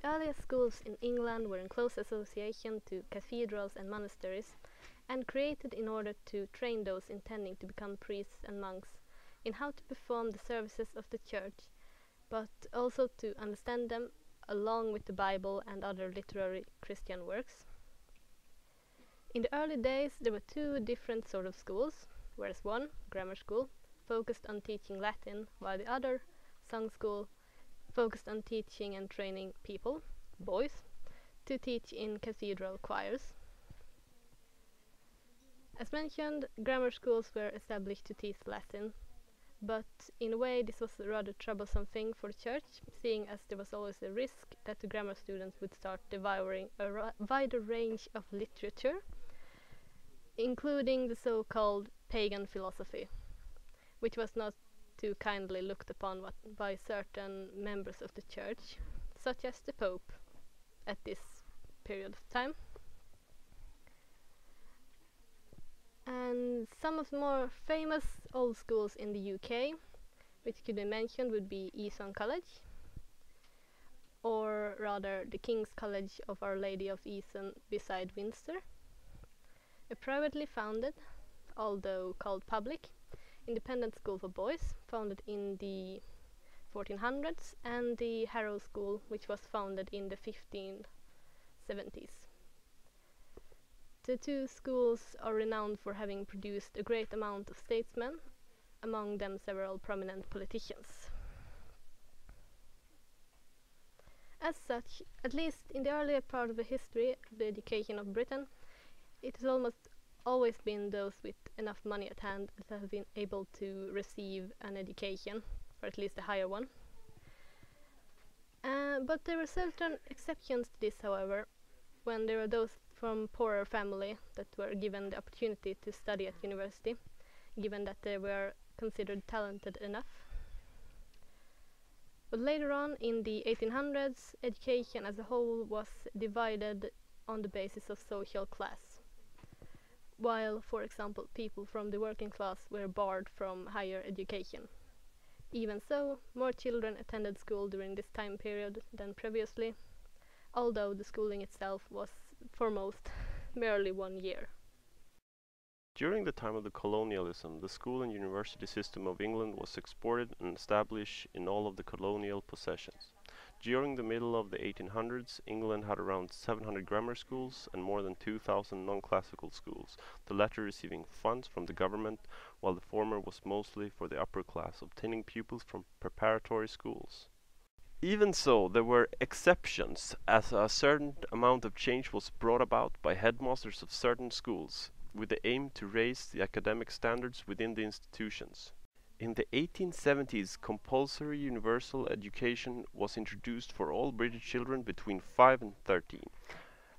earliest schools in England were in close association to cathedrals and monasteries, and created in order to train those intending to become priests and monks in how to perform the services of the church, but also to understand them along with the Bible and other literary Christian works. In the early days there were two different sort of schools, whereas one, grammar school, focused on teaching Latin, while the other, song school, focused on teaching and training people, boys, to teach in cathedral choirs. As mentioned, grammar schools were established to teach Latin, but in a way this was a rather troublesome thing for the church, seeing as there was always a risk that the grammar students would start devouring a wider range of literature, including the so-called pagan philosophy, which was not too kindly looked upon by certain members of the church, such as the Pope at this period of time. And some of the more famous old schools in the UK, which could be mentioned, would be Eton College, or rather the King's College of Our Lady of Eton beside Windsor, a privately founded, although called public, independent school for boys, founded in the 1400s, and the Harrow School, which was founded in the 1570s. The two schools are renowned for having produced a great amount of statesmen, among them several prominent politicians. As such, at least in the earlier part of the history of the education of Britain, it has almost always been those with enough money at hand that have been able to receive an education, or at least a higher one. But there were certain exceptions to this, however, when there were those from poorer family that were given the opportunity to study at university, given that they were considered talented enough. But later on, in the 1800s, education as a whole was divided on the basis of social class, while, for example, people from the working class were barred from higher education. Even so, more children attended school during this time period than previously, although the schooling itself was, for most, merely 1 year. During the time of the colonialism, the school and university system of England was exported and established in all of the colonial possessions. During the middle of the 1800s, England had around 700 grammar schools and more than 2,000 non-classical schools, the latter receiving funds from the government, while the former was mostly for the upper class, obtaining pupils from preparatory schools. Even so, there were exceptions, as a certain amount of change was brought about by headmasters of certain schools, with the aim to raise the academic standards within the institutions. In the 1870s, compulsory universal education was introduced for all British children between 5 and 13,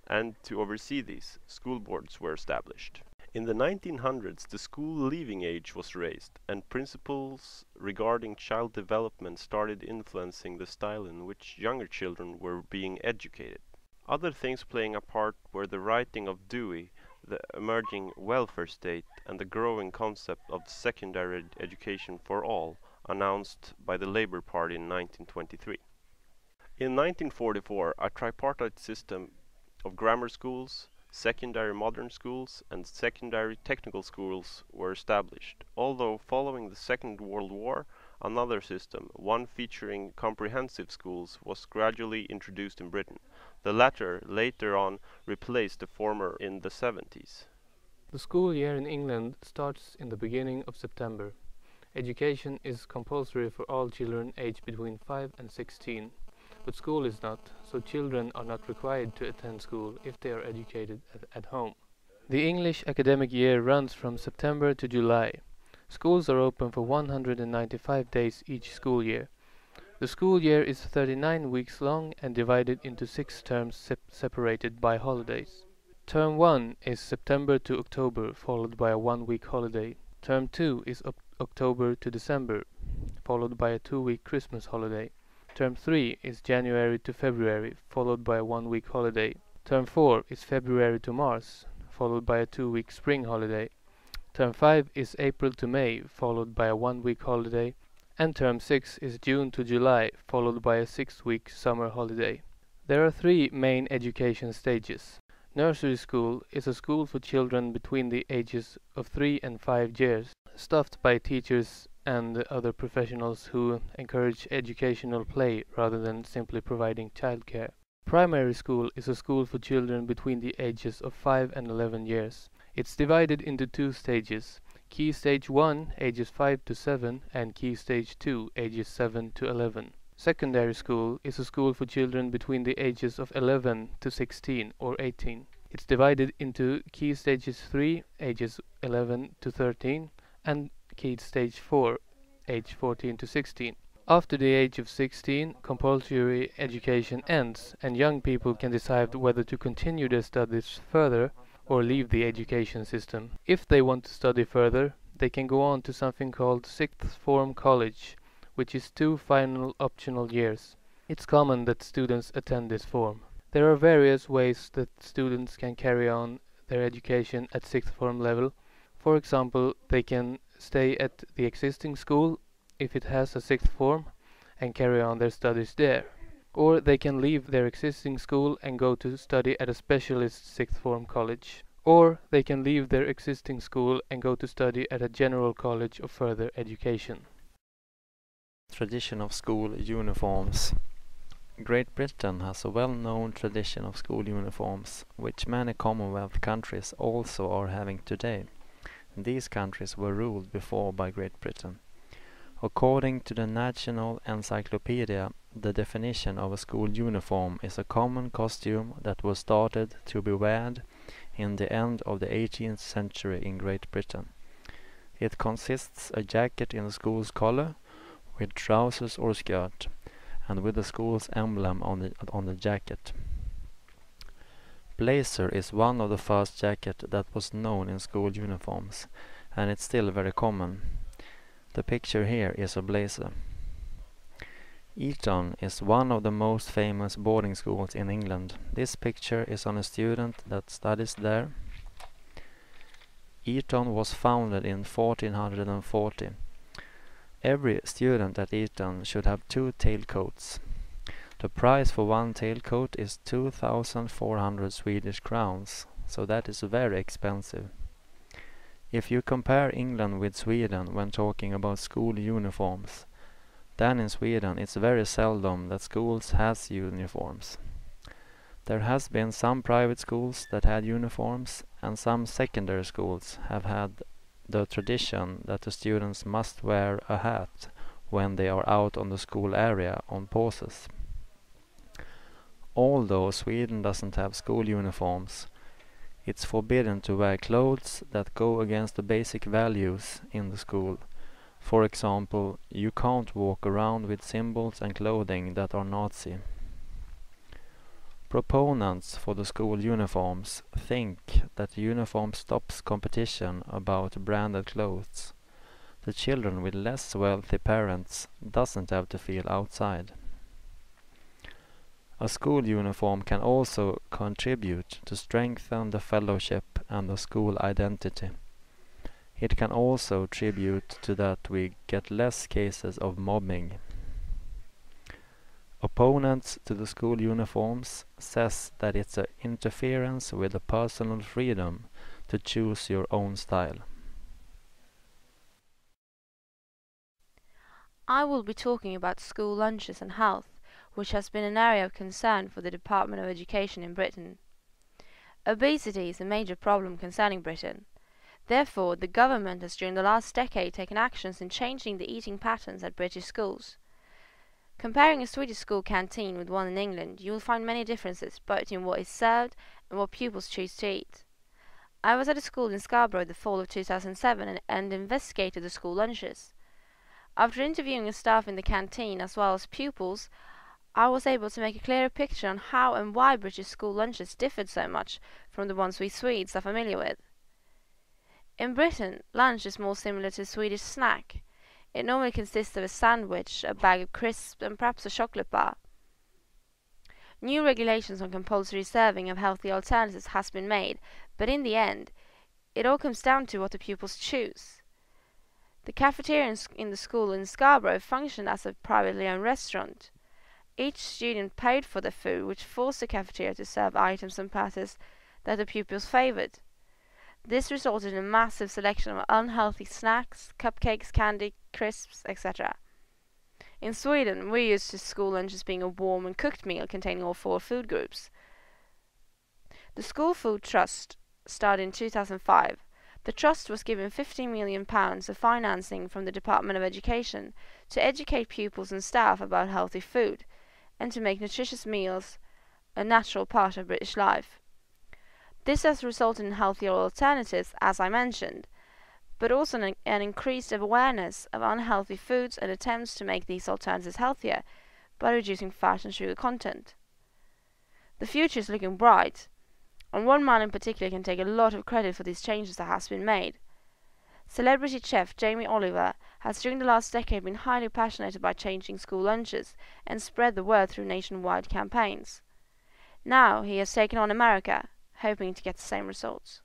and to oversee these, school boards were established. In the 1900s, the school leaving age was raised, and principles regarding child development started influencing the style in which younger children were being educated. Other things playing a part were the writing of Dewey, the emerging welfare state, and the growing concept of secondary education for all, announced by the Labour Party in 1923. In 1944, a tripartite system of grammar schools, secondary modern schools, and secondary technical schools were established, although following the Second World War, another system, one featuring comprehensive schools, was gradually introduced in Britain. The latter later on replaced the former in the 70s. The school year in England starts in the beginning of September. Education is compulsory for all children aged between 5 and 16, but school is not, so children are not required to attend school if they are educated at home. The English academic year runs from September to July. Schools are open for 195 days each school year. The school year is 39 weeks long and divided into 6 terms separated by holidays. Term 1 is September to October, followed by a 1-week holiday. Term 2 is October to December, followed by a 2-week Christmas holiday. Term 3 is January to February, followed by a 1-week holiday. Term 4 is February to March, followed by a 2-week spring holiday. Term 5 is April to May, followed by a 1-week holiday. And Term 6 is June to July, followed by a 6-week summer holiday. There are three main education stages. Nursery school is a school for children between the ages of 3 and 5 years, staffed by teachers and other professionals who encourage educational play rather than simply providing childcare. Primary school is a school for children between the ages of 5 and 11 years. It's divided into two stages: Key Stage 1, ages 5 to 7, and Key Stage 2, ages 7 to 11. Secondary school is a school for children between the ages of 11 to 16 or 18. It's divided into Key Stages 3, ages 11 to 13, and Key Stage 4, age 14 to 16. After the age of 16, compulsory education ends, and young people can decide whether to continue their studies further or leave the education system. If they want to study further, they can go on to something called sixth form college, which is 2 final optional years. It's common that students attend this form. There are various ways that students can carry on their education at sixth form level. For example, they can stay at the existing school if it has a sixth form and carry on their studies there. Or they can leave their existing school and go to study at a specialist sixth form college. Or they can leave their existing school and go to study at a general college of further education. Tradition of school uniforms. Great Britain has a well-known tradition of school uniforms, which many Commonwealth countries also are having today. These countries were ruled before by Great Britain. According to the National Encyclopedia, the definition of a school uniform is a common costume that was started to be worn in the end of the 18th century in Great Britain. It consists a jacket in the school's color, with trousers or skirt, and with the school's emblem on the jacket. Blazer is one of the first jackets that was known in school uniforms, and it's still very common. The picture here is a blazer. Eton is one of the most famous boarding schools in England. This picture is on a student that studies there. Eton was founded in 1440. Every student at Eton should have 2 tailcoats. The price for one tailcoat is 2,400 Swedish crowns, so that is very expensive. If you compare England with Sweden when talking about school uniforms, then in Sweden it's very seldom that schools has uniforms. There has been some private schools that had uniforms, and some secondary schools have had the tradition that the students must wear a hat when they are out on the school area on pauses. Although Sweden doesn't have school uniforms, it's forbidden to wear clothes that go against the basic values in the school. For example, you can't walk around with symbols and clothing that are Nazi. Proponents for the school uniforms think that the uniform stops competition about branded clothes. The children with less wealthy parents doesn't have to feel outside. A school uniform can also contribute to strengthen the fellowship and the school identity. It can also contribute to that we get less cases of mobbing. Opponents to the school uniforms says that it's an interference with the personal freedom to choose your own style. I will be talking about school lunches and health, which has been an area of concern for the Department of Education in Britain. Obesity is a major problem concerning Britain. Therefore, the government has during the last decade taken actions in changing the eating patterns at British schools. Comparing a Swedish school canteen with one in England, you will find many differences both in what is served and what pupils choose to eat. I was at a school in Scarborough the fall of 2007 and investigated the school lunches. After interviewing the staff in the canteen as well as pupils, I was able to make a clearer picture on how and why British school lunches differed so much from the ones we Swedes are familiar with. In Britain, lunch is more similar to a Swedish snack. It normally consists of a sandwich, a bag of crisps, and perhaps a chocolate bar. New regulations on compulsory serving of healthy alternatives has been made, but in the end, it all comes down to what the pupils choose. The cafeteria in the school in Scarborough functioned as a privately owned restaurant. Each student paid for the food, which forced the cafeteria to serve items and passes that the pupils favoured. This resulted in a massive selection of unhealthy snacks, cupcakes, candy, crisps, etc. In Sweden, we're used to school lunches being a warm and cooked meal containing all 4 food groups. The School Food Trust started in 2005. The trust was given £15 million of financing from the Department of Education to educate pupils and staff about healthy food and to make nutritious meals a natural part of British life. This has resulted in healthier alternatives, as I mentioned, but also an increased awareness of unhealthy foods and attempts to make these alternatives healthier by reducing fat and sugar content. The future is looking bright, and one man in particular can take a lot of credit for these changes that has been made. Celebrity chef Jamie Oliver has during the last decade been highly passionate about changing school lunches and spread the word through nationwide campaigns. Now he has taken on America, hoping to get the same results.